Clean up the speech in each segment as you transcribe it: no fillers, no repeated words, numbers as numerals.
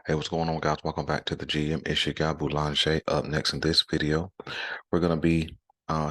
Hey, what's going on, guys? Welcome back to the GM. It's your guy Boulanger. Up next in this video, we're gonna be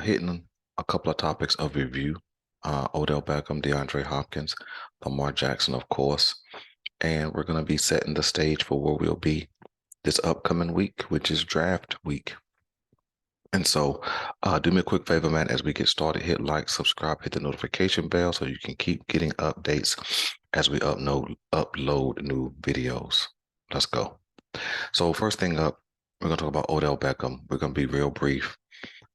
hitting a couple of topics of review. Odell Beckham, DeAndre Hopkins, Lamar Jackson, of course, and we're gonna be setting the stage for where we'll be this upcoming week, which is draft week. And so, do me a quick favor, man, as we get started, hit like, subscribe, hit the notification bell so you can keep getting updates as we upload new videos. Let's go. So first thing up, we're gonna talk about Odell Beckham. We're gonna be real brief,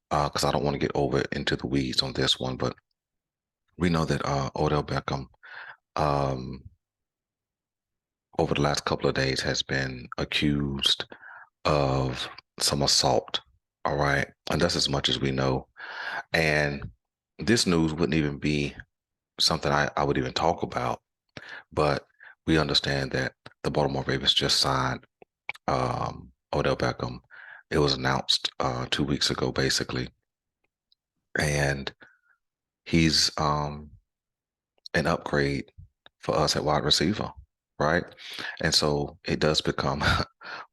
because I don't want to get over into the weeds on this one, but we know that Odell Beckham, um, over the last couple of days has been accused of some assault. All right, and that's as much as we know. And this news wouldn't even be something I would even talk about, but we understand that the Baltimore Ravens just signed Odell Beckham. It was announced 2 weeks ago, basically, and he's an upgrade for us at wide receiver, right? And so it does become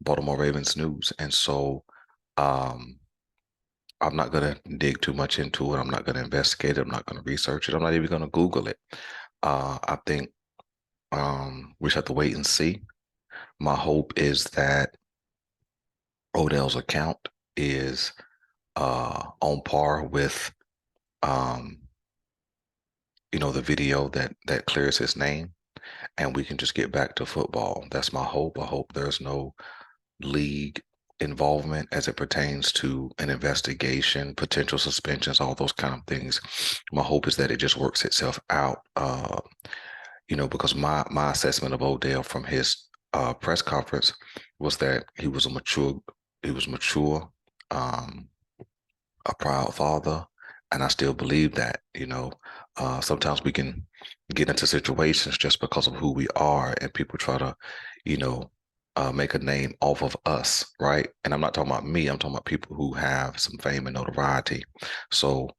Baltimore Ravens news. And so um, I'm not going to dig too much into it. I'm not going to investigate it. I'm not going to research it. I'm not even going to Google it. I think we just have to wait and see. My hope is that Odell's account is on par with um, the video that clears his name, and we can just get back to football. That's my hope. I hope there's no league involvement as it pertains to an investigation, potential suspensions, all those kind of things. My hope is that it just works itself out. Because my assessment of Odell from his press conference was that he was mature, um, a proud father, and I still believe that. Sometimes we can get into situations just because of who we are, and people try to, you know, make a name off of us, right? And I'm not talking about me. I'm talking about people who have some fame and notoriety. So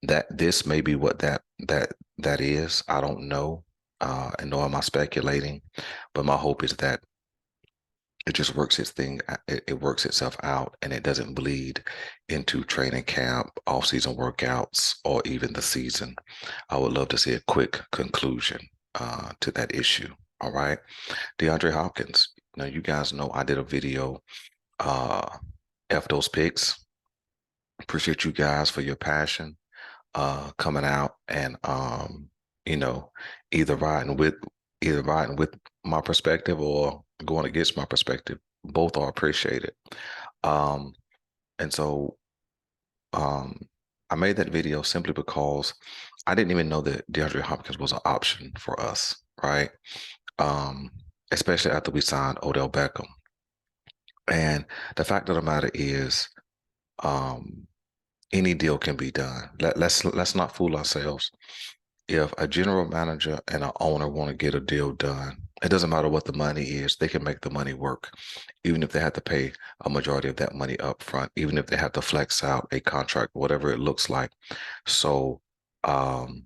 that this may be what that is. I don't know, and nor am I speculating, but my hope is that it just works it works itself out, and it doesn't bleed into training camp, off-season workouts, or even the season. I would love to see a quick conclusion to that issue. All right. DeAndre Hopkins. Now you guys know I did a video, F those picks. Appreciate you guys for your passion coming out and you know either riding with either riding with my perspective or going against my perspective. Both are appreciated. um and so um I made that video simply because I didn't even know that DeAndre Hopkins was an option for us, right? um Especially after we signed Odell Beckham. And the fact of the matter is, um any deal can be done. Let's not fool ourselves. If a general manager and an owner want to get a deal done, it doesn't matter what the money is, they can make the money work, even if they have to pay a majority of that money up front, even if they have to flex out a contract, whatever it looks like. So, um,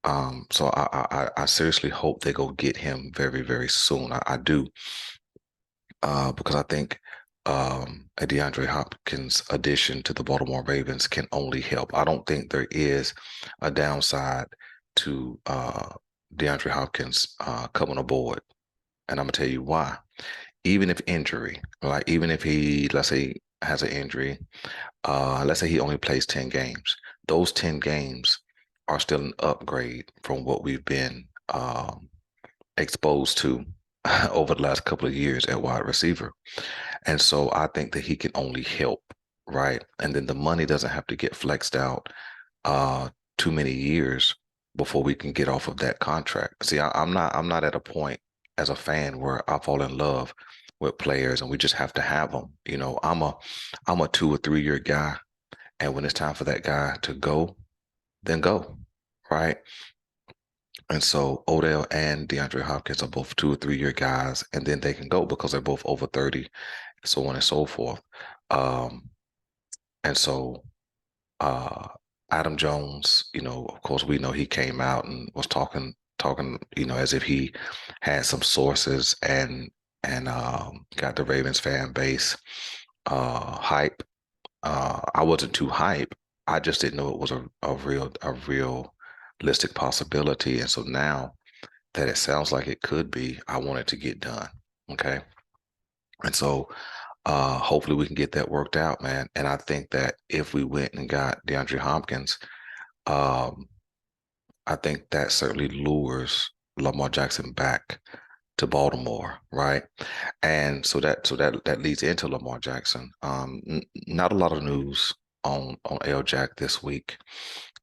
I seriously hope they go get him very, very soon. I do, because I think a DeAndre Hopkins addition to the Baltimore Ravens can only help. I don't think there is a downside to DeAndre Hopkins coming aboard, and I'm gonna tell you why. Even if injury, like even if he, let's say, has an injury, let's say he only plays 10 games, those 10 games are still an upgrade from what we've been exposed to over the last couple of years at wide receiver. And so I think that he can only help, right? And then the money doesn't have to get flexed out uh too many years before we can get off of that contract. See, I'm not at a point as a fan where I fall in love with players and we just have to have them. I'm a 2 or 3 year guy, and when it's time for that guy to go, then go, right? And so Odell and DeAndre Hopkins are both 2 or 3 year guys, and then they can go because they're both over 30, so on and so forth. Um, and so uh, Adam Jones, of course, we know he came out and was talking talking, as if he had some sources and got the Ravens fan base hype. I wasn't too hype. I just didn't know it was a realistic possibility. And so now that it sounds like it could be, I want it to get done. Okay. And so hopefully we can get that worked out, man. And I think that if we went and got DeAndre Hopkins, um, I think that certainly lures Lamar Jackson back to Baltimore, right? And so that leads into Lamar Jackson. Not a lot of news on L Jack this week.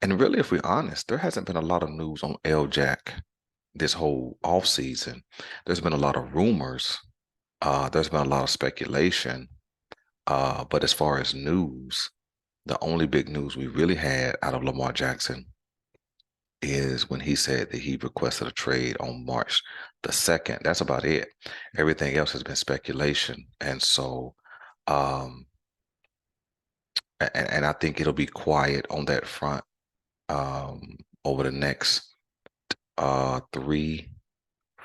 And really, if we're honest, there hasn't been a lot of news on L Jack this whole offseason. There's been a lot of rumors. There's been a lot of speculation. But as far as news, the only big news we really had out of Lamar Jackson is when he said that he requested a trade on March the 2nd. That's about it. Everything else has been speculation. And so, um, and I think it'll be quiet on that front over the next 3,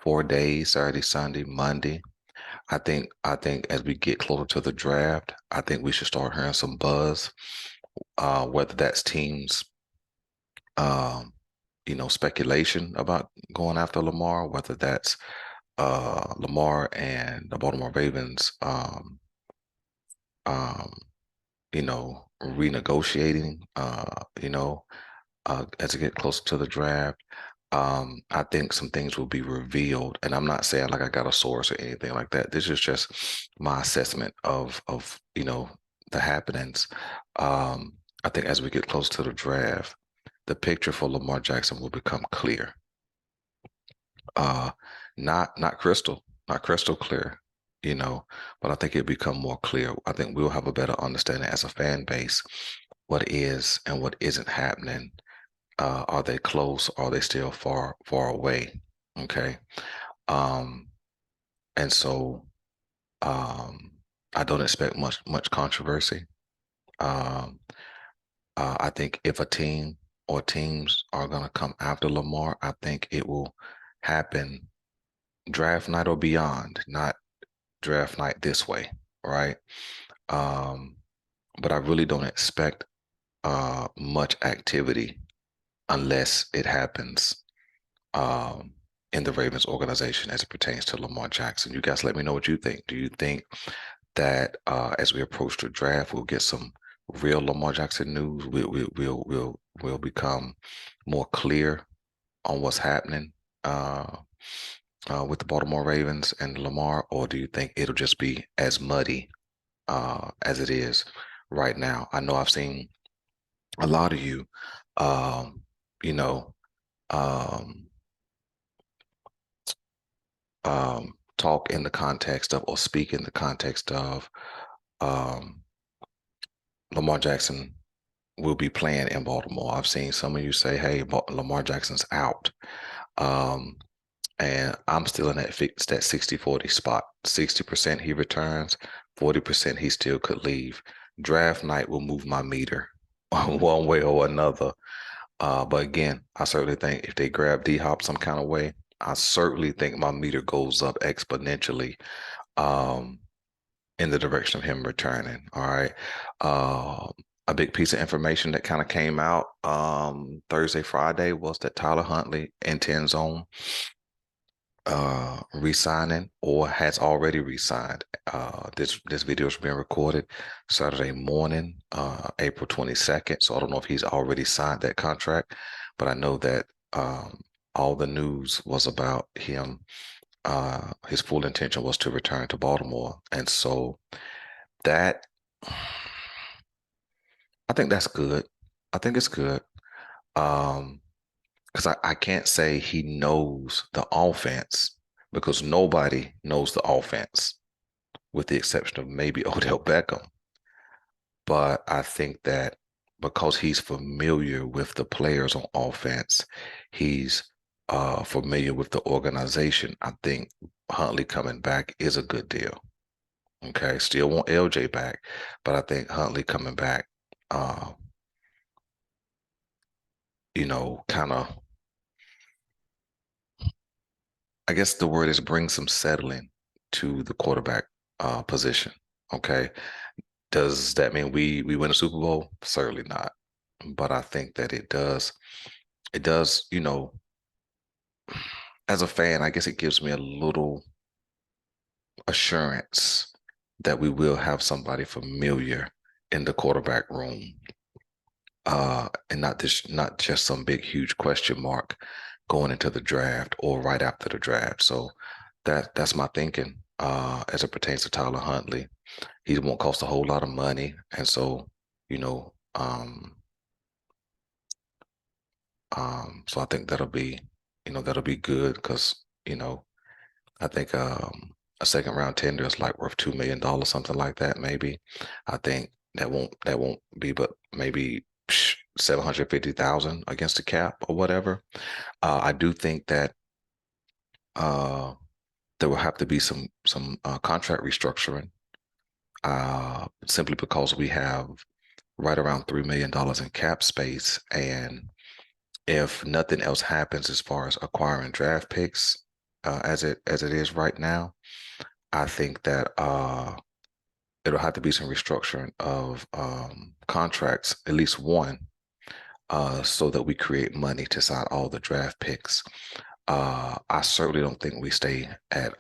4 days, Saturday, Sunday, Monday. I think as we get closer to the draft, I think we should start hearing some buzz, whether that's teams um, speculation about going after Lamar, whether that's Lamar and the Baltimore Ravens, um, renegotiating, as we get closer to the draft. I think some things will be revealed, and I'm not saying like I got a source or anything like that. This is just my assessment of the happenings. I think as we get close to the draft, the picture for Lamar Jackson will become clear. Uh, not crystal clear, but I think it'll become more clear. I think we'll have a better understanding as a fan base what is and what isn't happening. Are they close? Are they still far away? Okay. Um, and so um, I don't expect much controversy. Um, I think if a team or teams are going to come after Lamar, I think it will happen draft night or beyond, not draft night this way, right? Um, but I really don't expect much activity unless it happens um, in the Ravens organization as it pertains to Lamar Jackson. You guys let me know what you think. Do you think that as we approach the draft, we'll get some real Lamar Jackson news? We'll become more clear on what's happening with the Baltimore Ravens and Lamar, or do you think it'll just be as muddy as it is right now? I know I've seen a lot of you, um, you know, um, talk in the context of or speak in the context of um, Lamar Jackson will be playing in Baltimore. I've seen some of you say, "Hey, Lamar Jackson's out," um, and I'm still in that 60-40 spot. 60% he returns, 40% he still could leave. Draft night will move my meter one way or another. But again, I certainly think if they grab D Hop some kind of way, I certainly think my meter goes up exponentially um, in the direction of him returning. All right. Uh, a big piece of information that kind of came out Thursday, Friday was that Tyler Huntley intends on re-signing or has already re-signed. This video is being recorded Saturday morning, April 22nd. So I don't know if he's already signed that contract, but I know that all the news was about him. His full intention was to return to Baltimore, and so that I think that's good. I think it's good. Um, because I can't say he knows the offense because nobody knows the offense with the exception of maybe Odell Beckham. But I think that because he's familiar with the players on offense, he's familiar with the organization. I think Huntley coming back is a good deal. Okay, still want LJ back, but I think Huntley coming back, uh, kind of I guess the word is bring some settling to the quarterback position. Okay. Does that mean we win a Super Bowl? Certainly not. But I think that it does, as a fan, I guess it gives me a little assurance that we will have somebody familiar in the quarterback room. And not just some big huge question mark going into the draft or right after the draft. So that's my thinking as it pertains to Tyler Huntley. He won't cost a whole lot of money, and so you know, so I think that'll be good because I think a second round tender is like worth $2 million, something like that, maybe. I think that won't be, but maybe 750,000 against the cap or whatever. I do think that uh, there will have to be some contract restructuring, simply because we have right around $3 million in cap space, and if nothing else happens as far as acquiring draft picks, as it is right now, I think that it'll have to be some restructuring of contracts, at least one, so that we create money to sign all the draft picks. I certainly don't think we stay at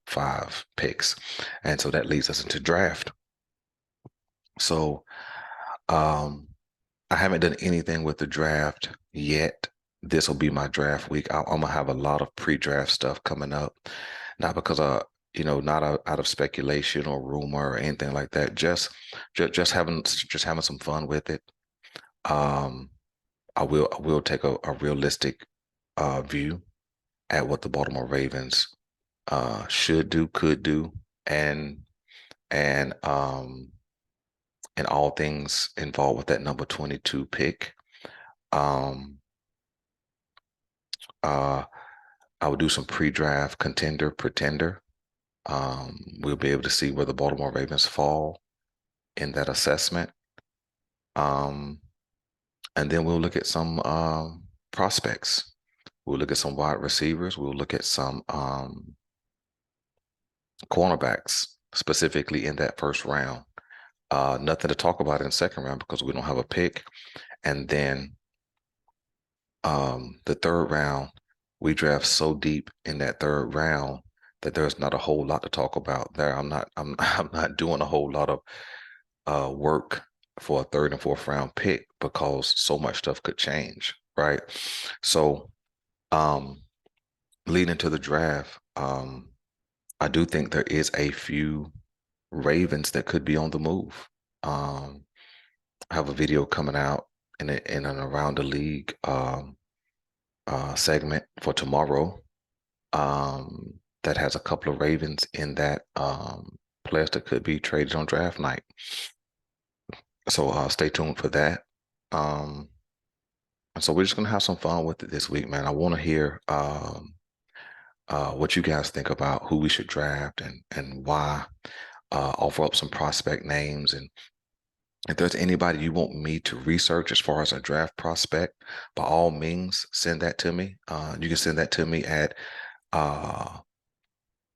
5 picks, and so that leads us into draft. So um, I haven't done anything with the draft yet. This will be my draft week. I'm gonna have a lot of pre-draft stuff coming up, not because not out of speculation or rumor or anything like that. Just having some fun with it. Um, I will take a realistic view at what the Baltimore Ravens should do, could do, and and and all things involved with that number 22 pick. Um, uh, I would do some pre-draft contender, pretender. We'll be able to see where the Baltimore Ravens fall in that assessment. Um, and then we'll look at some prospects. We'll look at some wide receivers. We'll look at some cornerbacks, specifically in that first round. Nothing to talk about in the second round because we don't have a pick. And then the third round, we draft so deep in that third round that there's not a whole lot to talk about there. I'm not doing a whole lot of work for a third and fourth round pick because so much stuff could change, right? So um leading into the draft, I do think there is a few Ravens that could be on the move. I have a video coming out in and around the league segment for tomorrow that has a couple of Ravens in that, players that could be traded on draft night. So stay tuned for that. Um, and so we're just gonna have some fun with it this week, man. I want to hear what you guys think about who we should draft and why. Offer up some prospect names, and if there's anybody you want me to research as far as a draft prospect, by all means, send that to me. You can send that to me at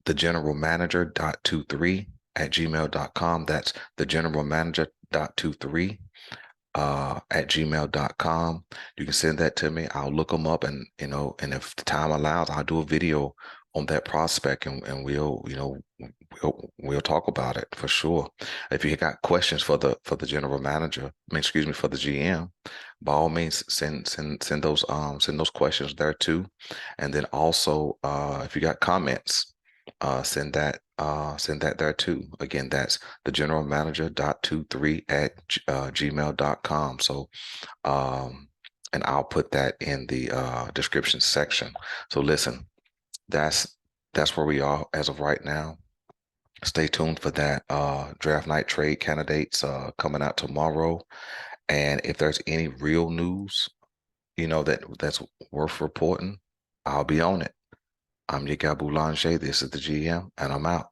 thegeneralmanager.23@gmail.com. That's thegeneralmanager.23 at gmail.com. You can send that to me. I'll look them up, and and if the time allows, I'll do a video on that prospect, and we'll talk about it for sure. If you got questions for the general manager, excuse me, for the GM, by all means send those questions there too. And then also if you got comments, send that there too. Again, that's the general manager.23@gmail.com. So and I'll put that in the description section. So listen, that's where we are as of right now. Stay tuned for that draft night trade candidates coming out tomorrow. And if there's any real news, that's worth reporting, I'll be on it. I'm your guy Boulanger. This is the GM, and I'm out.